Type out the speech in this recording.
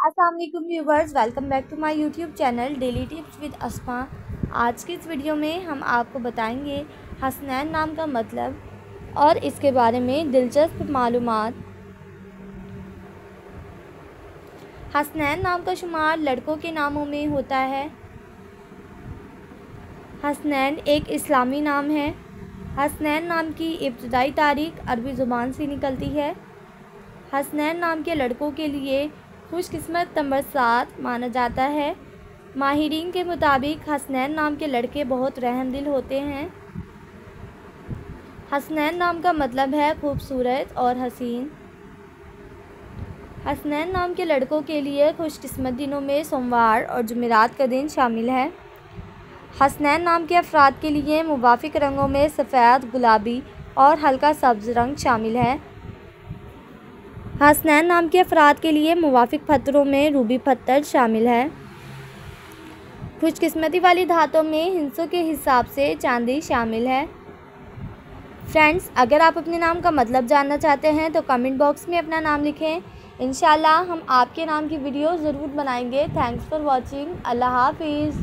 अस्सलाम वालेकुम viewers, welcome back to my YouTube channel daily tips with Asma. आज की इस वीडियो में हम आपको बताएंगे हसनैन नाम का मतलब और इसके बारे में दिलचस्प मालूमात। हसनैन नाम का शुमार लड़कों के नामों में होता है। हसनैन एक इस्लामी नाम है। हसनैन नाम की इब्तदाई तारीख अरबी ज़ुबान से निकलती है। हसनैन नाम के लड़कों के लिए खुशकिस्मत नंबर 7 माना जाता है। माहिरीन के मुताबिक हसनैन नाम के लड़के बहुत रहमदिल होते हैं। हसनैन नाम का मतलब है खूबसूरत और हसीन। हसनैन नाम के लड़कों के लिए खुशकिस्मत दिनों में सोमवार और जुमेरात का दिन शामिल है। हसनैन नाम के अफराद के लिए मुवाफिक रंगों में सफ़ेद, गुलाबी और हल्का सब्ज़ रंग शामिल है। हसनैन नाम के अफराद के लिए मुवाफिक पत्थरों में रूबी पत्थर शामिल है। खुशकिस्मती वाली धातों में हिस्सों के हिसाब से चांदी शामिल है। फ्रेंड्स, अगर आप अपने नाम का मतलब जानना चाहते हैं तो कमेंट बॉक्स में अपना नाम लिखें। इंशाल्लाह हम आपके नाम की वीडियो ज़रूर बनाएंगे। Thanks for watching. अल्लाह हाफिज़।